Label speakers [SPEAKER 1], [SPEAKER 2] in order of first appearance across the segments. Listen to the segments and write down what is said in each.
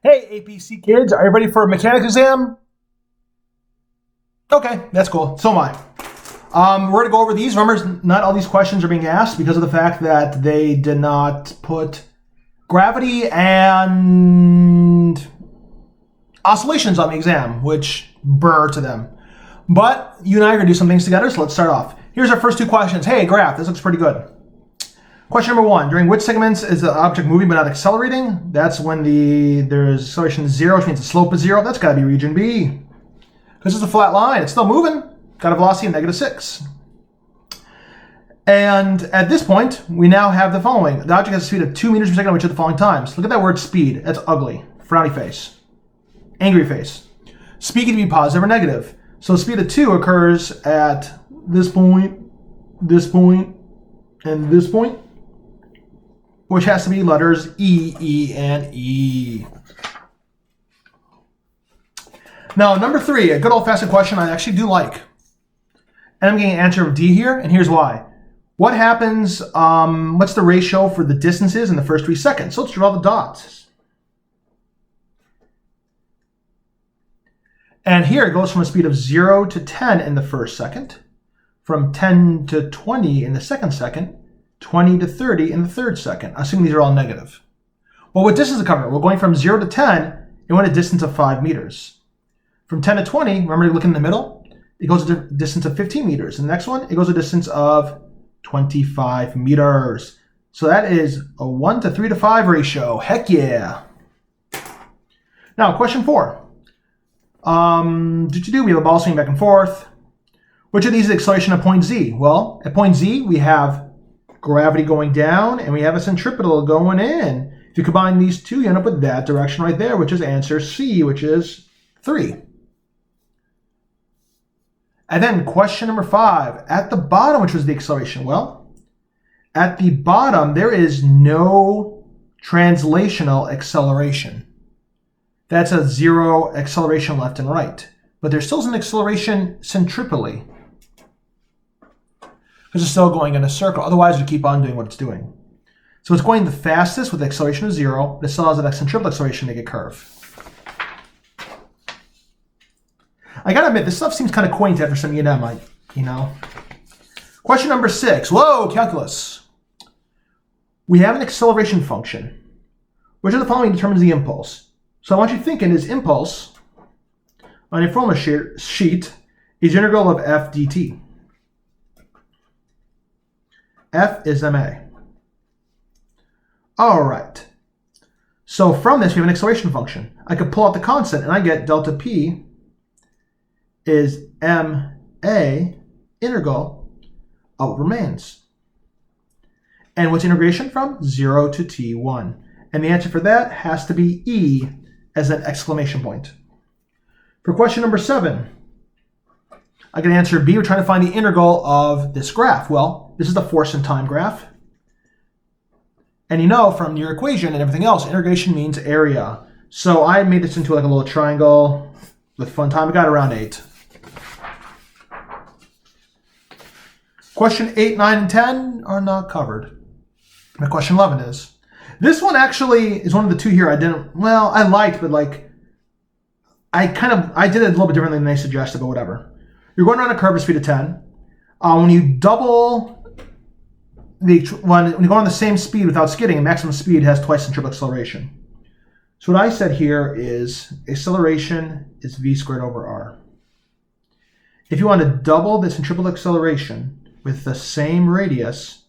[SPEAKER 1] Hey, APC kids, are you ready for a mechanics exam? Okay, that's cool. So am I. We're going to go over these. Remember, not all these questions are being asked because of the fact that they did not put gravity and oscillations on the exam, which burr to them. But you and I are going to do some things together, so let's start off. Here's our first two questions. Hey, graph, this looks pretty good. Question number one, during which segments is the object moving but not accelerating? That's when there's acceleration 0, which means the slope is 0. That's got to be region B. Because it's a flat line. It's still moving. Got a velocity of -6. And at this point, we now have the following. The object has a speed of 2 meters per second, which are the following times. Look at that word speed. That's ugly. Frowny face. Angry face. Speed can be positive or negative. So speed of 2 occurs at this point, and this point, which has to be letters E, E, and E. Now, number 3, a good old-fashioned question I actually do like. And I'm getting an answer of D here, and here's why. What happens, what's the ratio for the distances in the first 3 seconds? So let's draw the dots. And here it goes from a speed of 0 to 10 in the first second, from 10 to 20 in the second second, 20 to 30 in the third second, assuming these are all negative. Well, what distance to cover? We're going from 0 to 10, and want a distance of 5 meters. From 10 to 20, remember to look in the middle, it goes a distance of 15 meters. And the next one, it goes a distance of 25 meters. So that is a 1 to 3 to 5 ratio. Heck yeah. Now, question 4. We have a ball swinging back and forth. Which of these is the acceleration at point Z? Well, at point Z, we have gravity going down, and we have a centripetal going in. If you combine these two, you end up with that direction right there, which is answer C, which is 3. And then question number 5, at the bottom, which was the acceleration. Well, at the bottom, there is no translational acceleration. That's a 0 acceleration left and right. But there still is an acceleration centripetally, because it's still going in a circle. Otherwise, it would keep on doing what it's doing. So it's going the fastest with the acceleration of 0, but it still has that centripetal acceleration to make a curve. I gotta admit, this stuff seems kind of quaint after some E&M, you know. Question number 6. Whoa, calculus. We have an acceleration function. Which of the following determines the impulse? So I want you thinking, is impulse on your formula sheet is the integral of f dt. F is ma. All right. So from this, we have an acceleration function. I could pull out the constant, and I get delta p is ma integral of what remains. And what's integration from? 0 to t1. And the answer for that has to be E as an exclamation point. For question number 7, I can answer B. We're trying to find the integral of this graph. Well, this is the force and time graph. And you know from your equation and everything else, integration means area. So I made this into like a little triangle with fun time. I got around 8. Question 8, 9, and 10 are not covered. But question 11 is. This one actually is one of the two here I liked, but like, I did it a little bit differently than they suggested, but whatever. You're going around a curve at speed of 10. When you double when you go on the same speed without skidding, a maximum speed has twice centripetal acceleration. So what I said here is acceleration is v squared over r. If you want to double the centripetal acceleration with the same radius,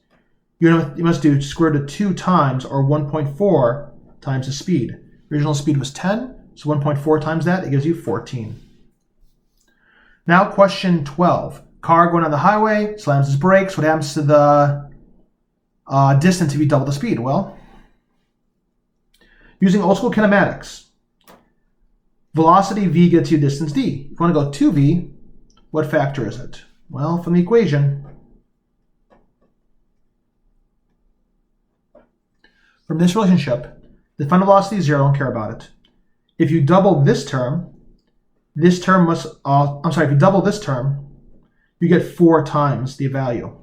[SPEAKER 1] you must do square root of 2 times, or 1.4 times the speed. Original speed was 10, so 1.4 times that, it gives you 14. Now question 12. Car going on the highway, slams his brakes. What happens to the distance if you double the speed? Well, using old school kinematics, velocity v gets you distance d. If you want to go 2v, what factor is it? Well, from the equation, from this relationship, the final velocity is 0, I don't care about it. If you double this term must, if you double this term, you get 4 times the value.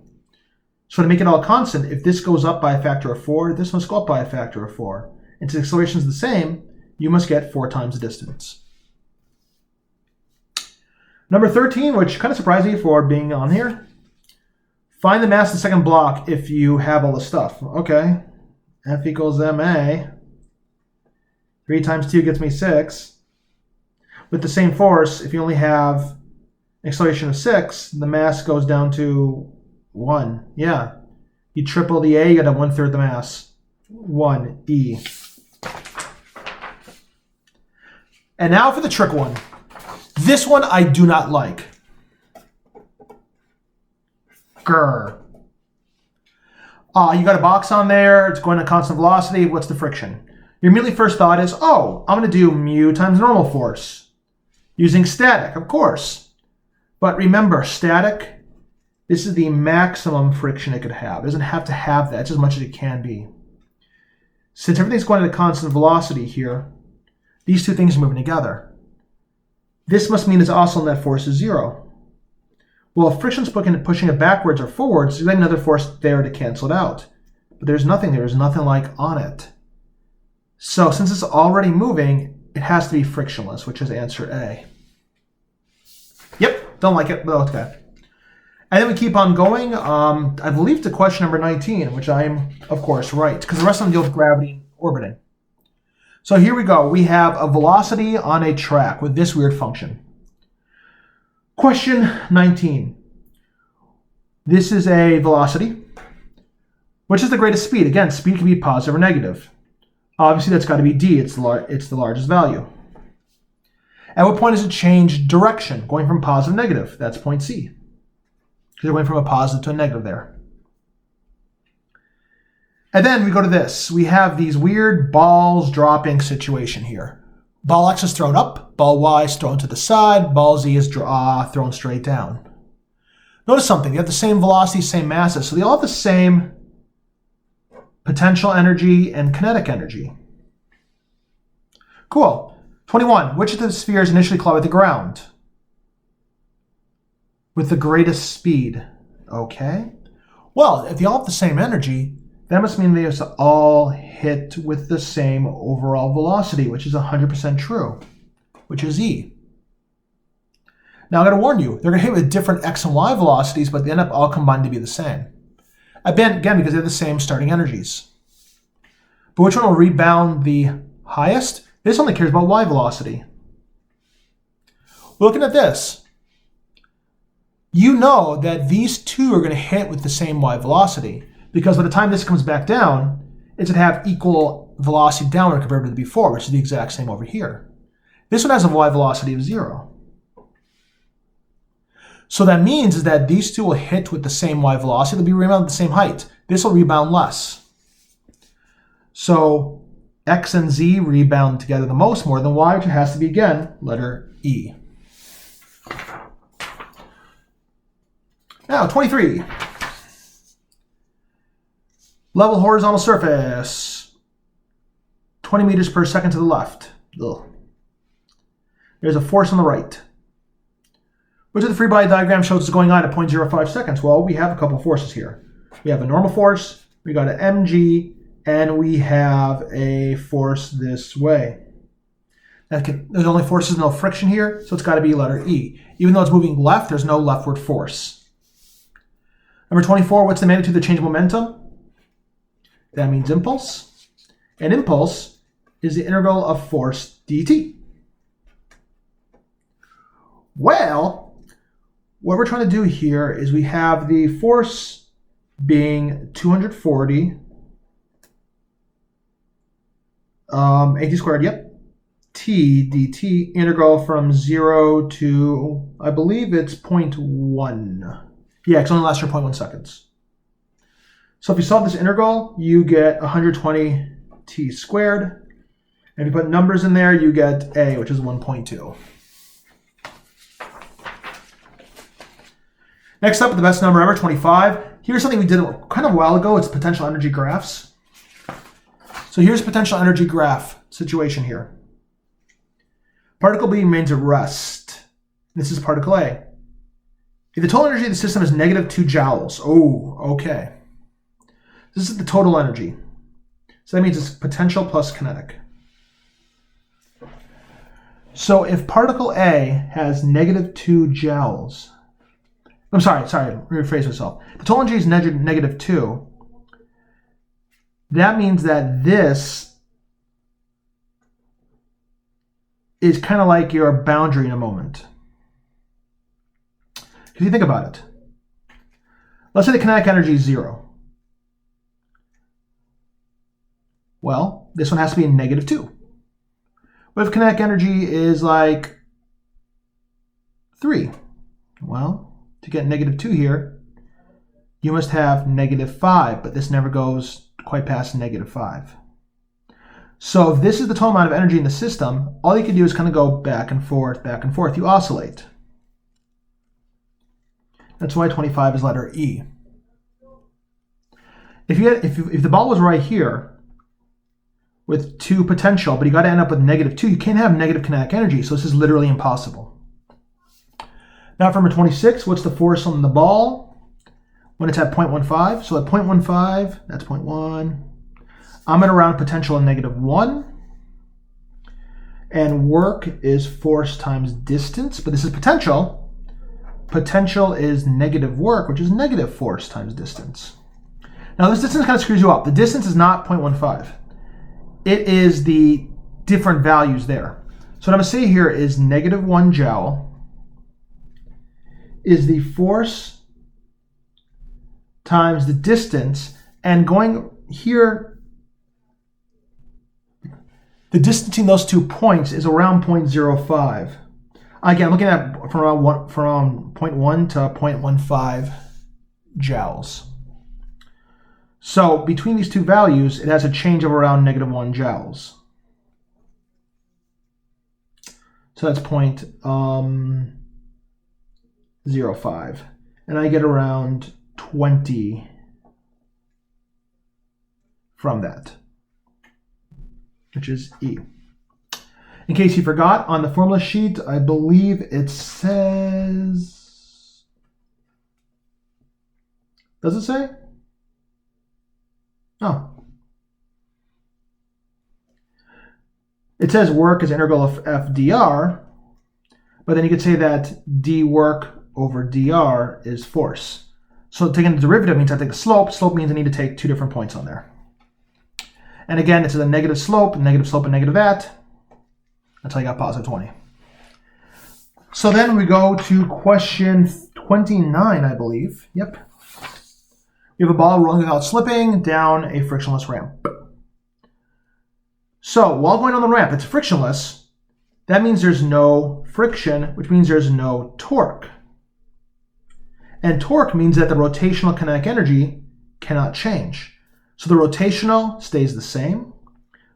[SPEAKER 1] So to make it all constant, if this goes up by a factor of 4, this must go up by a factor of 4. And since the acceleration is the same, you must get 4 times the distance. Number 13, which kind of surprised me for being on here. Find the mass of the second block if you have all the stuff. Okay. F equals ma. 3 times 2 gets me 6. With the same force, if you only have an acceleration of 6, the mass goes down to 1. Yeah. You triple the A, you get a 1/3 the mass. 1e. And now for the trick one. This one I do not like. Grr. You got a box on there. It's going at constant velocity. What's the friction? Your immediately first thought is, oh, I'm going to do mu times normal force. Using static, of course. But remember, static, this is the maximum friction it could have. It doesn't have to have that. It's as much as it can be. Since everything's going at a constant velocity here, these two things are moving together. This must mean its also net force is 0. Well, if friction's pushing it backwards or forwards, there's another force there to cancel it out. But there's nothing there. There's nothing like on it. So since it's already moving, it has to be frictionless, which is answer A. Yep, don't like it, but okay. And then we keep on going. I believe to question number 19, which I'm, of course, right, because the rest of them deal with gravity orbiting. So here we go. We have a velocity on a track with this weird function. Question 19. This is a velocity. Which is the greatest speed? Again, speed can be positive or negative. Obviously, that's got to be d. It's the largest value. At what point does it change direction? Going from positive to negative. That's point C. Because you're going from a positive to a negative there. And then we go to this. We have these weird balls dropping situation here. Ball X is thrown up. Ball Y is thrown to the side. Ball Z is thrown straight down. Notice something. They have the same velocity, same masses. So they all have the same potential energy and kinetic energy. Cool. 21. Which of the spheres initially collide with the ground? With the greatest speed. Okay. Well, if they all have the same energy, that must mean they have to all hit with the same overall velocity, which is 100% true, which is E. Now, I got to warn you, they're going to hit with different X and Y velocities, but they end up all combined to be the same. Again, because they have the same starting energies. But which one will rebound the highest? This only cares about Y velocity. Looking at this, you know that these two are going to hit with the same Y velocity, because by the time this comes back down, it's going to have equal velocity downward compared to the before, which is the exact same over here. This one has a Y velocity of 0. So that means is that these two will hit with the same Y velocity. They'll be rebound at the same height. This will rebound less. So X and Z rebound together the most, more than Y, which has to be, again, letter E. Now, 23. Level horizontal surface. 20 meters per second to the left. Ugh. There's a force on the right. Which of the free body diagram shows is going on at 0.05 seconds? Well, we have a couple forces here. We have a normal force, we got an mg, and we have a force this way. There's only forces, no friction here, so it's got to be letter E. Even though it's moving left, there's no leftward force. Number 24, what's the magnitude of the change of momentum? That means impulse. And impulse is the integral of force dt. Well, what we're trying to do here is we have the force being 240 at squared, yep, t dt, integral from 0 to, I believe it's 0.1. Yeah, it's only lasts for 0.1 seconds. So if you solve this integral, you get 120 t squared. And if you put numbers in there, you get a, which is 1.2. Next up, the best number ever, 25. Here's something we did kind of a while ago. It's potential energy graphs. So here's potential energy graph situation here. Particle B remains at rest. This is particle A. If the total energy of the system is negative 2 joules, oh, okay. This is the total energy. So that means it's potential plus kinetic. So if particle A has -2 joules, I'm sorry, rephrase myself. The total energy is -2. That means that this is kind of like your boundary in a moment. If you think about it, let's say the kinetic energy is 0. Well, this one has to be a -2. What if kinetic energy is like 3? Well, to get -2 here, you must have -5, but this never goes quite past -5. So if this is the total amount of energy in the system, all you can do is kind of go back and forth, back and forth. You oscillate. That's why 25 is letter E. If the ball was right here with 2 potential, but you got to end up with -2, you can't have negative kinetic energy, so this is literally impossible. Now for number 26, what's the force on the ball when it's at 0.15? So at 0.15, that's 0.1. I'm at around potential of -1. And work is force times distance, but this is potential. Potential is negative work, which is negative force times distance. Now this distance kind of screws you up. The distance is not 0.15. It is the different values there. So what I'm going to say here is -1 joule is the force times the distance, and going here, the distance between those 2 points is around 0.05. Again, I'm looking at from around 0.1 to 0.15 joules. So between these 2 values, it has a change of around -1 joules. So that's 0.05. And I get around 20 from that, which is E. In case you forgot, on the formula sheet, I believe it says, does it say? Oh. It says work is integral of F dr, but then you could say that d work over dr is force. So taking the derivative means I take the slope. Slope means I need to take 2 different points on there. And again, it's a negative slope, and negative at. That's how you got +20. So then we go to question 29, I believe. Yep. You have a ball rolling without slipping down a frictionless ramp. So while going on the ramp, it's frictionless. That means there's no friction, which means there's no torque. And torque means that the rotational kinetic energy cannot change. So the rotational stays the same.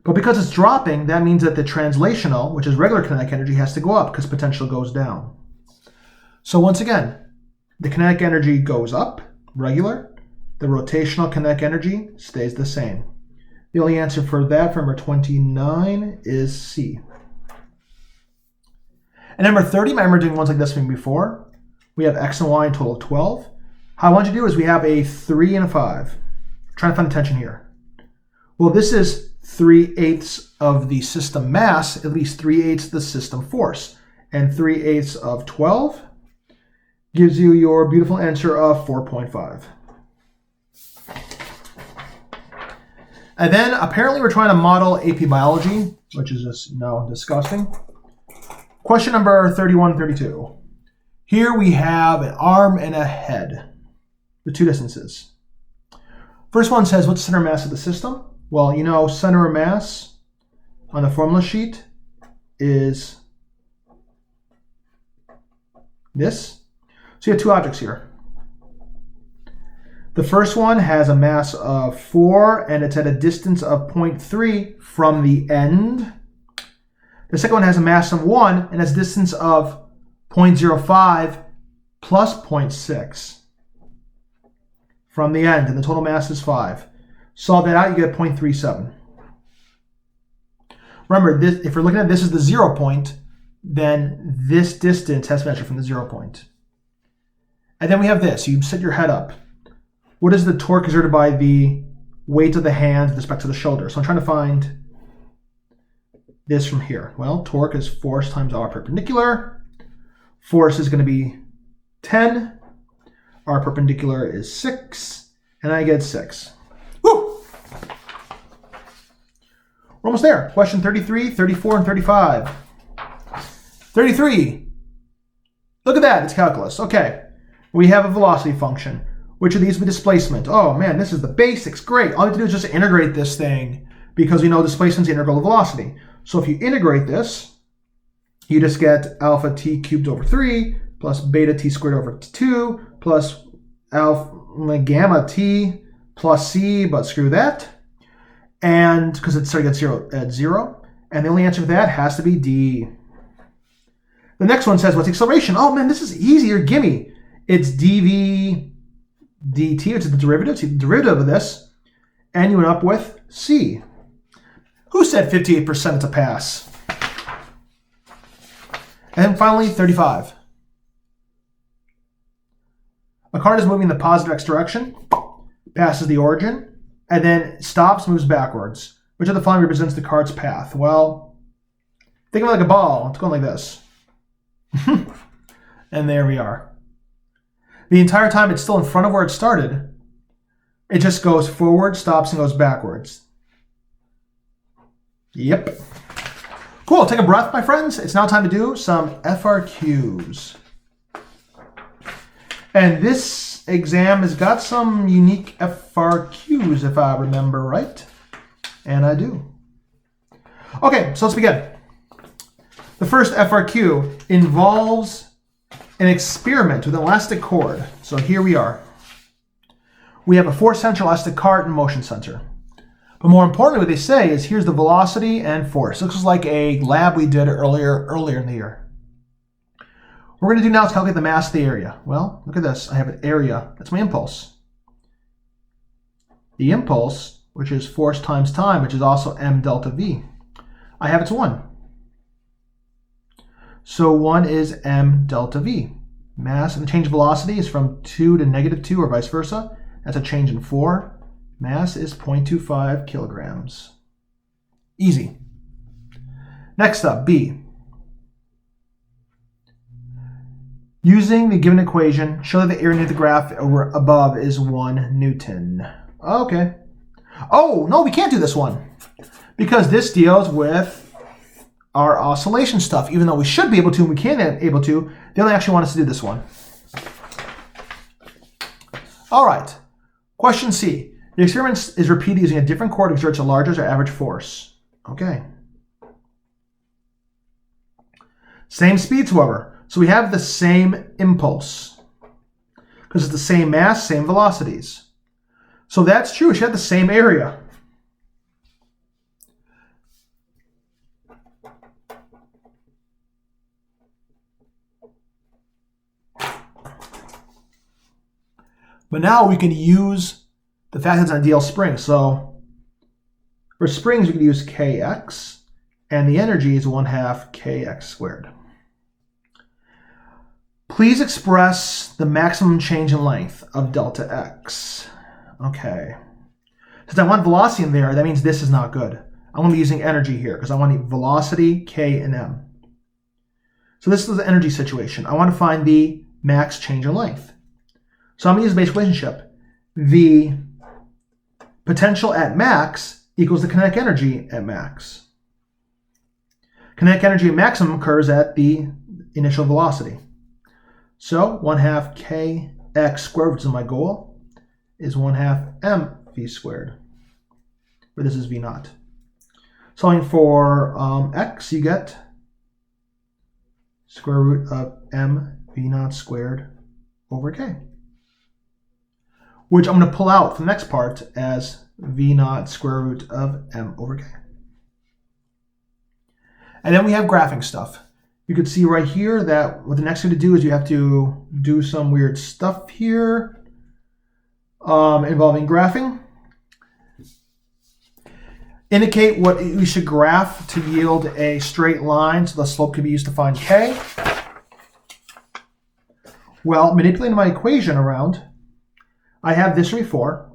[SPEAKER 1] But because it's dropping, that means that the translational, which is regular kinetic energy, has to go up because potential goes down. So once again, the kinetic energy goes up, regular. The rotational kinetic energy stays the same. The only answer for that, for number 29, is C. And number 30, I remember doing ones like this from before. We have x and y, a total of 12. How I want you to do is we have a 3 and a 5. I'm trying to find the tension here. Well, this is 3/8 of the system mass, at least 3/8 of the system force. And 3/8 of 12 gives you your beautiful answer of 4.5. And then apparently we're trying to model AP biology, which is just disgusting. Question number 31, 32. Here we have an arm and a head with 2 distances. First one says, what's the center mass of the system? Well, you know, center of mass on the formula sheet is this. So you have 2 objects here. The first one has a mass of 4, and it's at a distance of 0.3 from the end. The second one has a mass of 1, and it's a distance of 0.05 plus 0.6 from the end, and the total mass is 5. Solve that out, you get 0.37. Remember, this, if you're looking at this as the 0 point, then this distance has to measure from the 0 point. And then we have this. You set your head up. What is the torque exerted by the weight of the hand with respect to the shoulder? So I'm trying to find this from here? Well, torque is force times r perpendicular. Force is going to be 10. R perpendicular is 6. And I get 6. Woo! We're almost there. Question 33, 34, and 35. 33. Look at that. It's calculus. Okay. We have a velocity function. Which of these would be displacement? Oh, man, this is the basics. Great. All we have to do is just integrate this thing because we know displacement is the integral of velocity. So if you integrate this, you just get alpha t cubed over 3 plus beta t squared over 2 plus alpha gamma t plus c, but screw that. And because it's starting at 0. And the only answer for that has to be D. The next one says, what's the acceleration? Oh, man, this is easier. Gimme. It's dv dt, which is the derivative. See the derivative of this. And you went up with C. Who said 58% it's a pass? And then finally, 35. A cart is moving in the positive x direction, passes the origin, and then stops, moves backwards. Which of the following represents the cart's path? Well, think of it like a ball. It's going like this. And there we are. The entire time it's still in front of where it started. It just goes forward, stops, and goes backwards. Yep. Cool. Take a breath, my friends. It's now time to do some FRQs. And this exam has got some unique FRQs, if I remember right. And I do. Okay, so let's begin. The first FRQ involves an experiment with an elastic cord. So here we are. We have a force sensor, elastic cart, and motion sensor. But more importantly, what they say is here's the velocity and force. This was like a lab we did earlier in the year. What we're going to do now is calculate the mass of the area. Well, look at this. I have an area. That's my impulse. The impulse, which is force times time, which is also m delta v. I have it's 1. So 1 is m delta v. Mass and the change of velocity is from 2 to -2 or vice versa. That's a change in 4. Mass is 0.25 kilograms. Easy. Next up, B. Using the given equation, show that the area near the graph above is 1 Newton. Okay. Oh, no, we can't do this one. Because this deals with our oscillation stuff. Even though we should be able to and we can be able to, they only actually want us to do this one. All right. Question C. The experiment is repeated using a different cord that exerts a larger or average force. Okay. Same speeds, however. So we have the same impulse. Because it's the same mass, same velocities. So that's true. We should have the same area. But now we can use the fact that it's an ideal spring. So for springs, we can use kx, and the energy is 1/2 kx squared. Please express the maximum change in length of delta x. Okay. Since I want velocity in there, that means this is not good. I'm going to be using energy here because I want velocity, k, and m. So this is the energy situation. I want to find the max change in length. So I'm going to use the basic relationship. The potential at max equals the kinetic energy at max. Kinetic energy at maximum occurs at the initial velocity. So 1/2 kx squared, which is my goal, is 1/2 mv squared, where this is v naught. Solving for x, you get square root of m v naught squared over k, which I'm going to pull out for the next part as v naught square root of m over k. And then we have graphing stuff. You can see right here that what the next thing to do is you have to do some weird stuff here involving graphing. Indicate what we should graph to yield a straight line so the slope can be used to find k. Well, manipulating my equation around, I have this from before.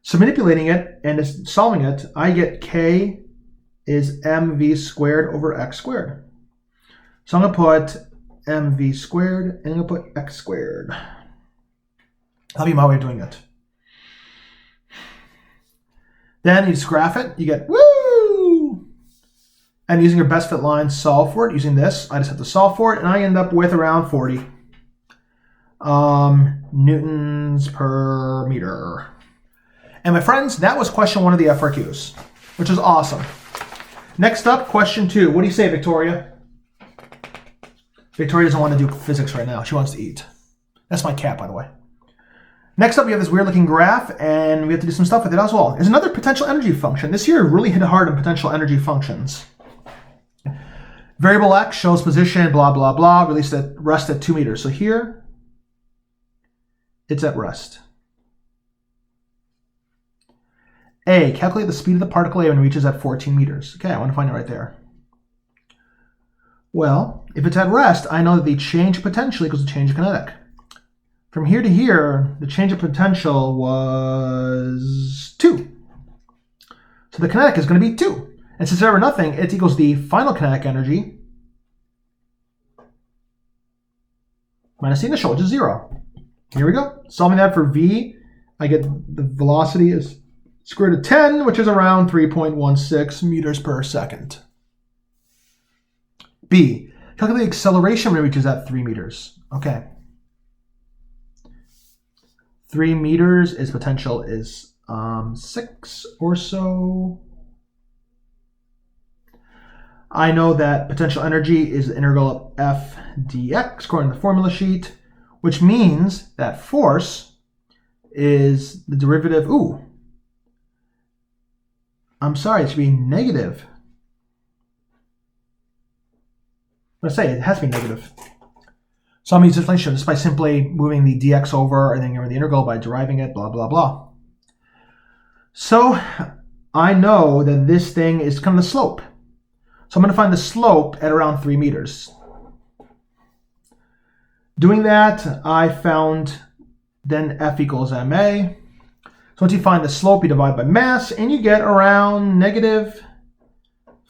[SPEAKER 1] So manipulating it and solving it, I get k is mv squared over x squared. So I'm going to put mv squared and I'm going to put x squared. That'll be my way of doing it. Then you just graph it. You get woo! And using your best fit line, solve for it. Using this, I just have to solve for it, and I end up with around 40 newtons per meter. And my friends, that was question 1 of the FRQs, which is awesome. Next up, question 2. What do you say, Victoria? Victoria doesn't want to do physics right now. She wants to eat. That's my cat, by the way. Next up, we have this weird-looking graph, and we have to do some stuff with it as well. There's another potential energy function. This year really hit hard on potential energy functions. Variable x shows position, blah, blah, blah, released at rest at 2 meters. So here, it's at rest. A, calculate the speed of the particle A when it reaches at 14 meters. Okay, I want to find it right there. Well, if it's at rest, I know that the change of potential equals the change of kinetic. From here to here, the change of potential was 2. So the kinetic is going to be 2. And since there were nothing, it equals the final kinetic energy minus the initial, which is 0. Here we go. Solving that for v, I get the velocity is square root of 10, which is around 3.16 meters per second. B, calculate the acceleration when it reaches at 3 meters. Okay. 3 meters is potential is 6 or so. I know that potential energy is the integral of f dx according to the formula sheet, which means that force is the derivative. Ooh, I'm sorry, it should be negative. Let's say it has to be negative. So I'm going to use this relation just by simply moving the dx over and then getting the integral by deriving it, blah, blah, blah. So I know that this thing is kind of the slope. So I'm going to find the slope at around 3 meters. Doing that, I found then F equals ma. So once you find the slope, you divide by mass, and you get around negative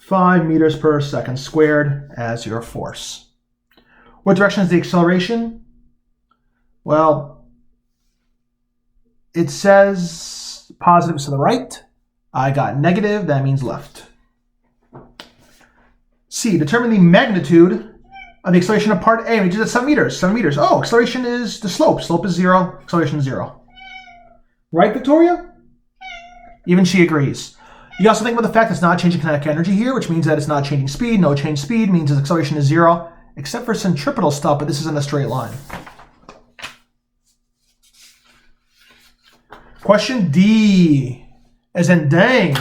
[SPEAKER 1] 5 meters per second squared as your force. What direction is the acceleration? Well, it says positive to the right. I got negative, that means left. C, determine the magnitude of the acceleration of part A, which is at 7 meters. 7 meters. Oh, acceleration is the slope. Slope is 0, acceleration is 0. Right, Victoria? Even she agrees. You also think about the fact that it's not changing kinetic energy here, which means that it's not changing speed. No change speed means its acceleration is 0, except for centripetal stuff, but this isn't a straight line. Question D, as in dang.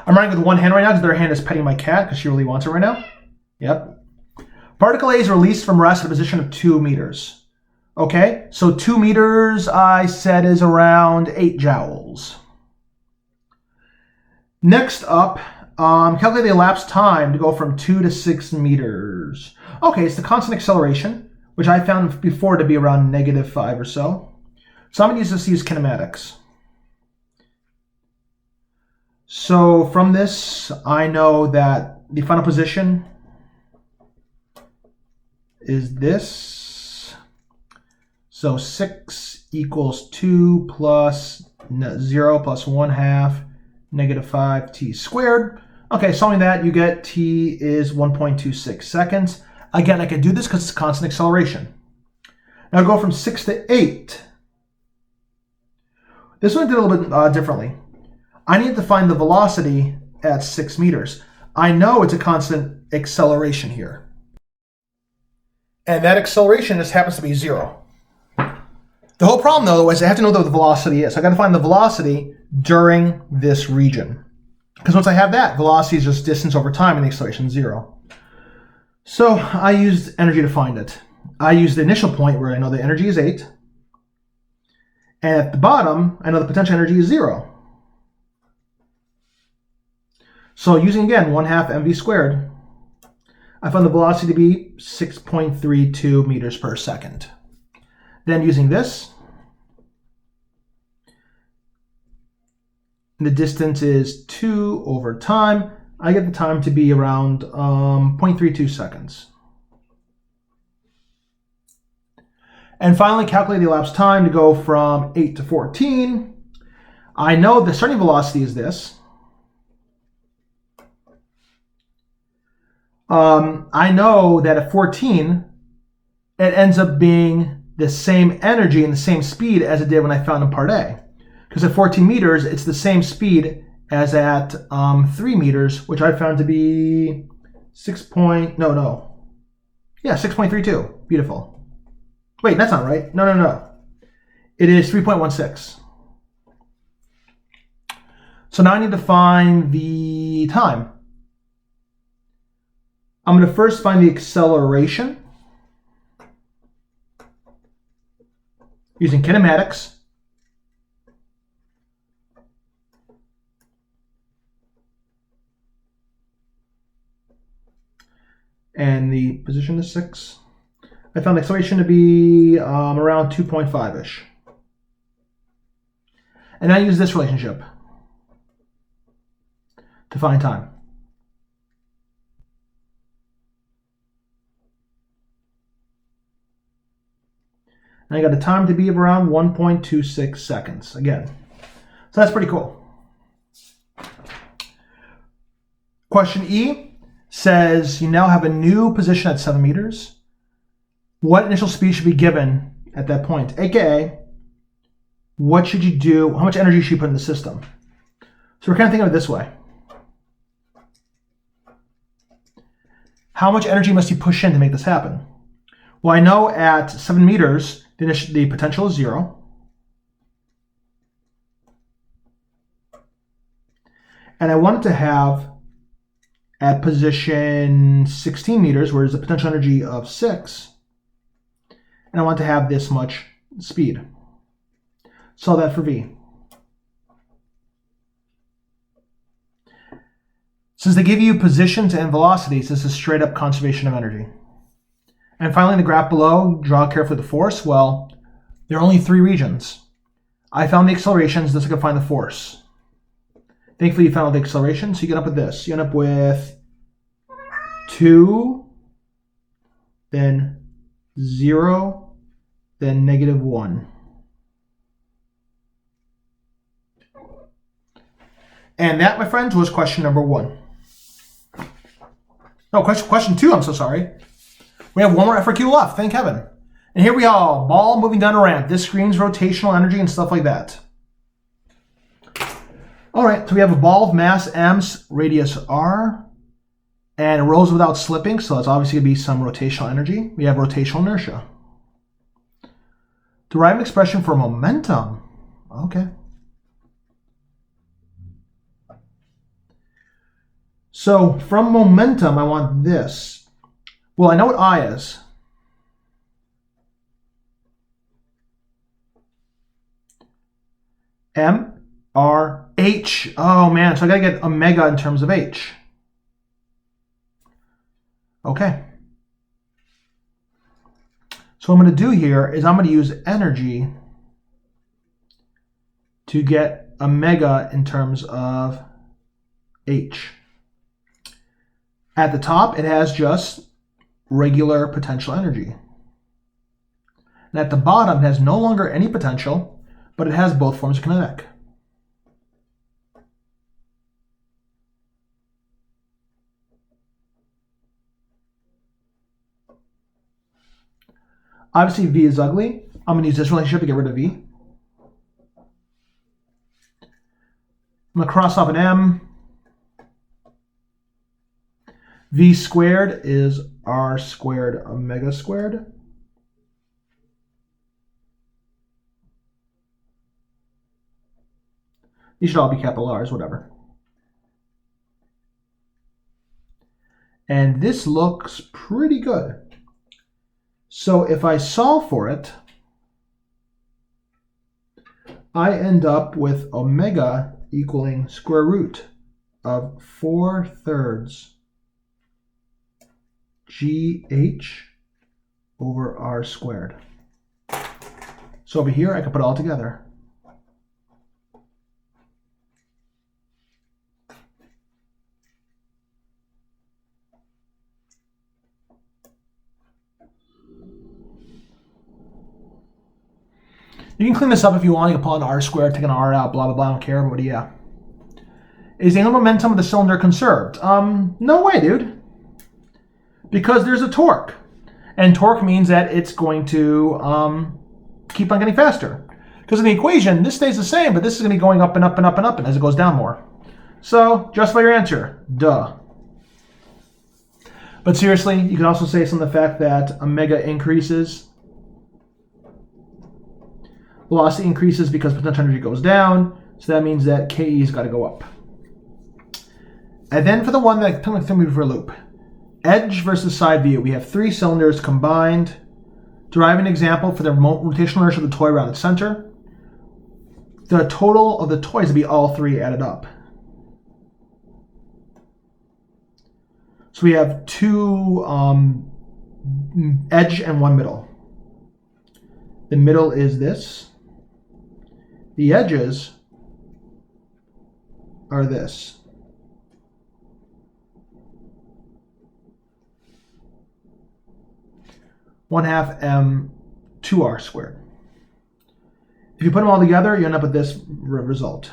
[SPEAKER 1] I'm writing with one hand right now because the other hand is petting my cat because she really wants it right now. Yep. Particle A is released from rest at a position of 2 meters. Okay, so 2 meters I said is around 8 joules. Next up, calculate the elapsed time to go from 2 to 6 meters. Okay, it's the constant acceleration, which I found before to be around negative 5 or so. So I'm going to use kinematics. So from this, I know that the final position is this. So 6 equals 2 plus 0 plus 1/2 negative 5t squared. Okay, solving that, you get t is 1.26 seconds. Again, I can do this because it's constant acceleration. Now go from 6 to 8. This one I did a little bit differently. I need to find the velocity at 6 meters. I know it's a constant acceleration here. And that acceleration just happens to be 0. The whole problem, though, is I have to know what the velocity is. So I got to find the velocity during this region. Because once I have that, velocity is just distance over time and the acceleration is 0. So I used energy to find it. I used the initial point where I know the energy is 8. And at the bottom, I know the potential energy is 0. So using, again, 1/2 mv squared, I found the velocity to be 6.32 meters per second. Then using this, and the distance is 2 over time. I get the time to be around 0.32 seconds. And finally, calculate the elapsed time to go from 8 to 14. I know the starting velocity is this. I know that at 14, it ends up being the same energy and the same speed as it did when I found in part A. Because at 14 meters, it's the same speed as at 3 meters, which I found to be 6.32. Beautiful. Wait, that's not right. No. It is 3.16. So now I need to find the time. I'm going to first find the acceleration using kinematics. And the position is 6. I found the acceleration to be around 2.5-ish. And I use this relationship to find time. And I got the time to be of around 1.26 seconds again. So that's pretty cool. Question E says you now have a new position at 7 meters. What initial speed should be given at that point? AKA, what should you do? How much energy should you put in the system? So we're kind of thinking of it this way. How much energy must you push in to make this happen? Well, I know at 7 meters, the potential is 0. And I wanted to have, at position 16 meters, where there's a potential energy of 6, and I want to have this much speed. Solve that for V. Since they give you positions and velocities, this is straight up conservation of energy. And finally, in the graph below, draw carefully the force. Well, there are only 3 regions. I found the accelerations, thus I can find the force. Thankfully, you found the acceleration, so you get up with this. You end up with 2, then 0, then -1. And that, my friends, was question number 1. No, question 2, I'm so sorry. We have one more FRQ left, thank heaven. And here we are, ball moving down a ramp. This screams rotational energy and stuff like that. All right, so we have a ball of mass M, radius R, and it rolls without slipping, so that's obviously going to be some rotational energy. We have rotational inertia. Derive an expression for momentum. Okay. So from momentum, I want this. Well, I know what I is. M, R, H. Oh man, so I gotta get omega in terms of H. Okay. So what I'm gonna do here is I'm gonna use energy to get omega in terms of H. At the top, it has just regular potential energy. And at the bottom, it has no longer any potential, but it has both forms of kinetic. Obviously, V is ugly. I'm going to use this relationship to get rid of V. I'm going to cross off an M. V squared is R squared omega squared. These should all be capital R's, whatever. And this looks pretty good. So if I solve for it, I end up with omega equaling square root of 4/3 GH over R squared. So over here, I can put it all together. You can clean this up if you want. You can pull an R squared, take an R out, blah, blah, blah. I don't care, but yeah. Is the angular momentum of the cylinder conserved? No way, dude. Because there's a torque. And torque means that it's going to keep on getting faster. Because in the equation, this stays the same, but this is going to be going up and up and up and up and as it goes down more. So, justify your answer. Duh. But seriously, you can also say some of the fact that omega increases. Velocity increases because potential energy goes down. So that means that KE's got to go up. And then for the one that threw me for a loop. Edge versus side view. We have 3 cylinders combined. Derive an example for the rotational inertia of the toy around its center. The total of the toys would be all 3 added up. So we have 2 edge and 1 middle. The middle is this. The edges are this. One half m 2r squared. If you put them all together, you end up with this result.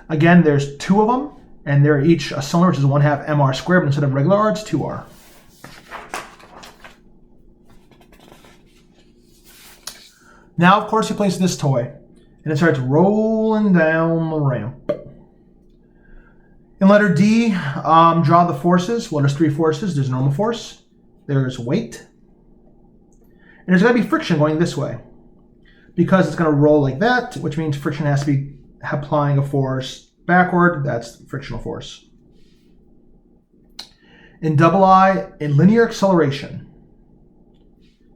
[SPEAKER 1] Again, there's 2 of them, and they're each a cylinder, which is 1 half mr squared, but instead of regular r, it's 2r. Now, of course, you place this toy, and it starts rolling down the ramp. In letter D, draw the forces. Well, there's 3 forces. There's normal force, there's weight, and there's going to be friction going this way. Because it's going to roll like that, which means friction has to be applying a force backward. That's frictional force. In double I, in linear acceleration,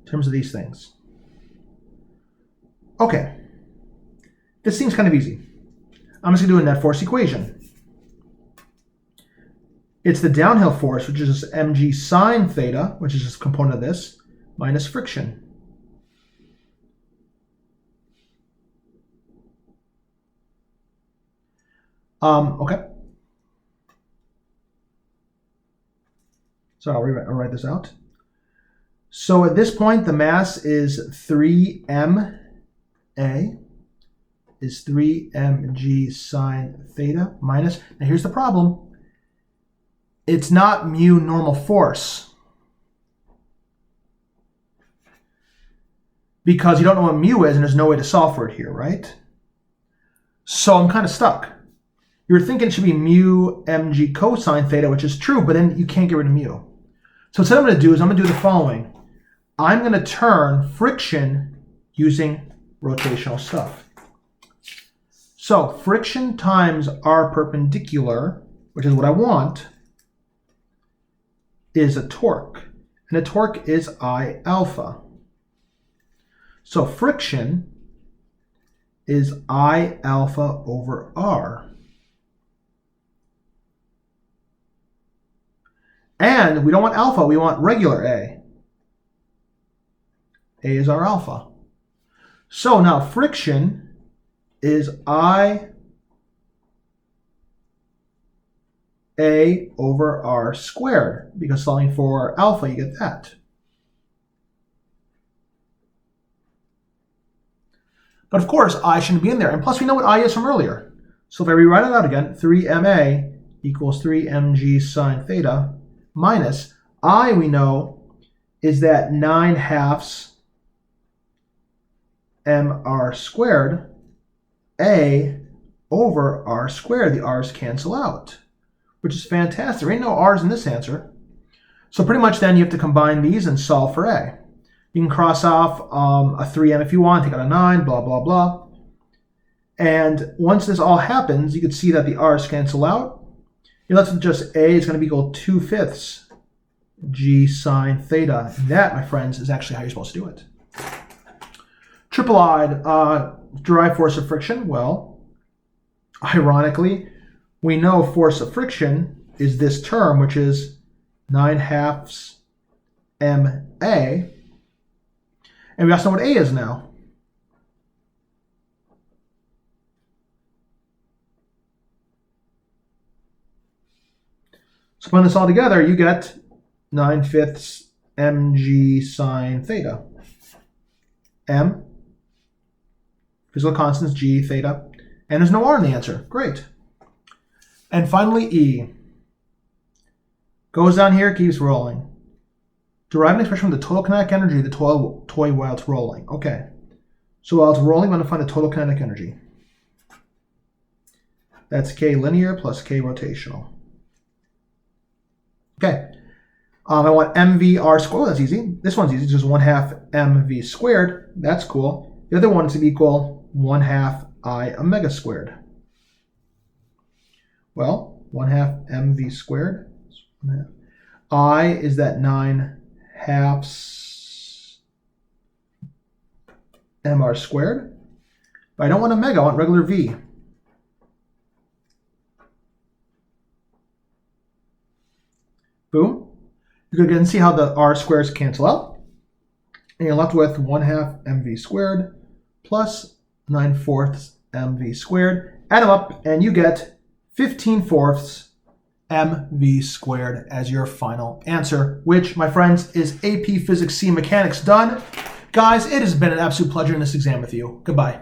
[SPEAKER 1] in terms of these things. Okay, this seems kind of easy. I'm just going to do a net force equation. It's the downhill force, which is mg sine theta, which is this component of this, minus friction. Okay. So I'll write this out. So at this point, the mass is 3ma, is 3mg sine theta minus, now here's the problem. It's not mu normal force. Because you don't know what mu is and there's no way to solve for it here, right? So I'm kind of stuck. You're thinking it should be mu mg cosine theta, which is true, but then you can't get rid of mu. So what I'm going to do is I'm going to do the following. I'm going to turn friction using rotational stuff. So friction times r perpendicular, which is what I want, is a torque. And the torque is I alpha. So friction is I alpha over r. And we don't want alpha, we want regular A. A is our alpha. So now friction is I A over R squared. Because solving for alpha, you get that. But of course, I shouldn't be in there. And plus, we know what I is from earlier. So if I rewrite it out again, 3ma equals 3mg sine theta minus I, we know, is that 9/2 mr squared A over r squared. The r's cancel out, which is fantastic. There ain't no r's in this answer. So pretty much then you have to combine these and solve for A. You can cross off a 3m if you want, take out a 9, blah, blah, blah. And once this all happens, you can see that the r's cancel out. You're left with just A is going to be equal to 2/5 g sine theta. And that, my friends, is actually how you're supposed to do it. Triple I, derive force of friction. Well, ironically, we know force of friction is this term, which is 9/2 ma. And we also know what A is now. So putting this all together, you get 9/5 mg sine theta. M, physical constants, G, theta, and there's no R in the answer. Great. And finally, E. Goes down here, keeps rolling. Derive an expression from the total kinetic energy of the toy while it's rolling. Okay. So while it's rolling, I'm going to find the total kinetic energy. That's K linear plus K rotational. Okay. I want mvr squared. Oh, that's easy. This one's easy. It's just 1/2 mv squared. That's cool. The other one is to be equal 1/2 I omega squared. Well, 1/2 mv squared. I is that 9/2 mr squared. But I don't want omega. I want regular v. Boom. You can again see how the r squares cancel out. And you're left with 1/2 mv squared plus 9/4 mv squared. Add them up and you get 15/4 mv squared as your final answer, which, my friends, is AP Physics C Mechanics done. Guys, it has been an absolute pleasure in this exam with you. Goodbye.